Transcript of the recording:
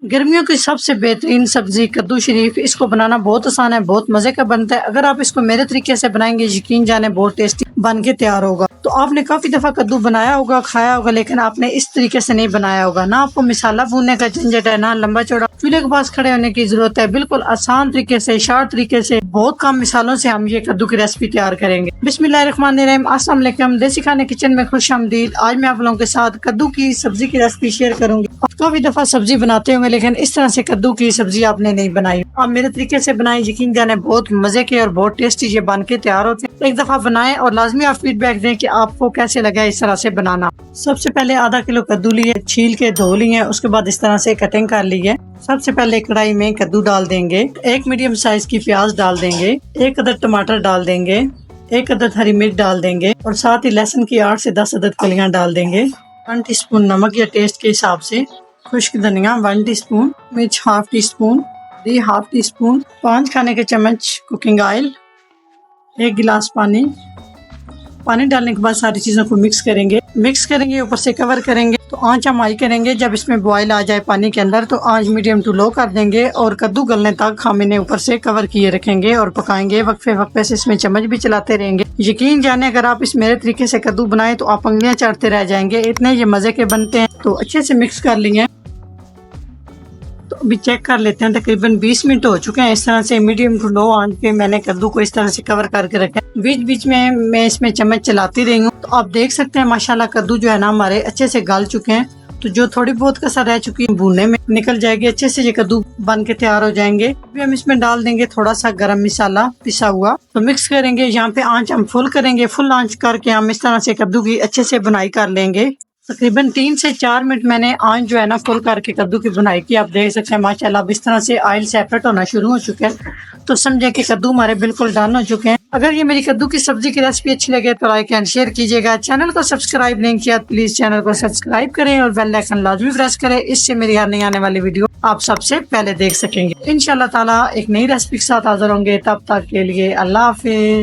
गर्मियों की सबसे बेहतरीन सब्जी कद्दू शरीफ, इसको बनाना बहुत आसान है, बहुत मजे का बनता है। अगर आप इसको मेरे तरीके से बनाएंगे यकीन जाने बहुत टेस्टी बन के तैयार होगा। तो आपने काफी दफा कद्दू बनाया होगा, खाया होगा, लेकिन आपने इस तरीके से नहीं बनाया होगा। ना आपको मसाला भूनने का झंझट है, ना लंबा चौड़ा चूल्हे के पास खड़े होने की जरूरत है। बिल्कुल आसान तरीके से, शार्ट तरीके से, बहुत कम मिसालों से हम ये कद्दू की रेसिपी तैयार करेंगे। बिस्मिल्लाहिर्रहमानिर्रहीम, अस्सलाम वालेकुम, देसी खाने किचन में खुशामदीद। आज मैं आप लोगों के साथ कद्दू की सब्जी की रेसिपी शेयर करूंगी। काफी दफा सब्जी बनाते होंगे, लेकिन इस तरह से कद्दू की सब्जी आपने नहीं बनाई। आप मेरे तरीके से बनाए, यकीन जाने बहुत मजे के और बहुत टेस्टी ये बन के तैयार होते हैं। एक दफा बनाएं और लाजमी आप फीडबैक दें कि आपको कैसे लगा इस तरह से बनाना। सबसे पहले आधा किलो कद्दू लिए, छील के धो लिए, उसके बाद इस तरह से कटिंग कर ली है। सबसे पहले कढ़ाई में कद्दू डाल देंगे, एक मीडियम साइज की प्याज डाल देंगे, एक अदद टमाटर डाल देंगे, एक अदद हरी मिर्च डाल देंगे और साथ ही लहसुन की 8 से 10 अदद कलियां डाल देंगे। 1 टीस्पून नमक या टेस्ट के हिसाब से, खुश्क धनिया 1 टीस्पून, मिर्च हाफ टी स्पून, घी हाफ टी स्पून, 5 खाने के चम्मच कुकिंग ऑयल, 1 गिलास पानी। पानी डालने के बाद सारी चीजों को मिक्स करेंगे, ऊपर से कवर करेंगे। तो आंच हम हाई करेंगे। जब इसमें बॉयल आ जाए पानी के अंदर तो आंच मीडियम टू लो कर देंगे और कद्दू गलने तक हम इन्हें ऊपर से कवर किए रखेंगे और पकाएंगे। वक्फे से इसमें चम्मच भी चलाते रहेंगे। यकीन जाने अगर आप इस मेरे तरीके से कद्दू बनाए तो आप उंगलियां चाटते रह जाएंगे, इतने ये मजे के बनते हैं। तो अच्छे से मिक्स कर लिए। तो अभी चेक कर लेते हैं, तकरीबन 20 मिनट हो चुके हैं। इस तरह से मीडियम टू लो आंच पे मैंने कद्दू को इस तरह से कवर करके रखा है। बीच बीच में मैं इसमें चम्मच चलाती रही हूँ। तो आप देख सकते हैं माशाल्लाह कद्दू जो है ना हमारे अच्छे से गल चुके हैं। तो जो थोड़ी बहुत कसर रह चुकी है भूनने में निकल जाएगी, अच्छे से ये कद्दू बन के तैयार हो जाएंगे। अभी हम इसमें डाल देंगे थोड़ा सा गरम मसाला पिसा हुआ। तो मिक्स करेंगे। यहाँ पे आंच हम फुल करेंगे। फुल आंच करके हम इस तरह से कद्दू की अच्छे से बुनाई कर लेंगे। तकरीबन 3 से 4 मिनट मैंने आंच जो है ना फुल करके कद्दू की बुनाई की। आप देख सकते हैं माशाल्लाह अब इस तरह से ऑयल सेपरेट होना शुरू हो चुका है। तो समझे कि कद्दू हमारे बिल्कुल डन हो चुके हैं। अगर ये मेरी कद्दू की सब्जी की रेसिपी अच्छी लगे तो लाइक एंड शेयर कीजिएगा। चैनल को सब्सक्राइब नहीं किया प्लीज चैनल को सब्सक्राइब करें और बेल आइकन लाजमी प्रेस करें। इससे मेरी हर नई आने वाली वीडियो आप सबसे पहले देख सकेंगे। इंशाल्लाह ताला एक नई रेसिपी के साथ हाजिर होंगे। तब तक के लिए अल्लाह हाफिज।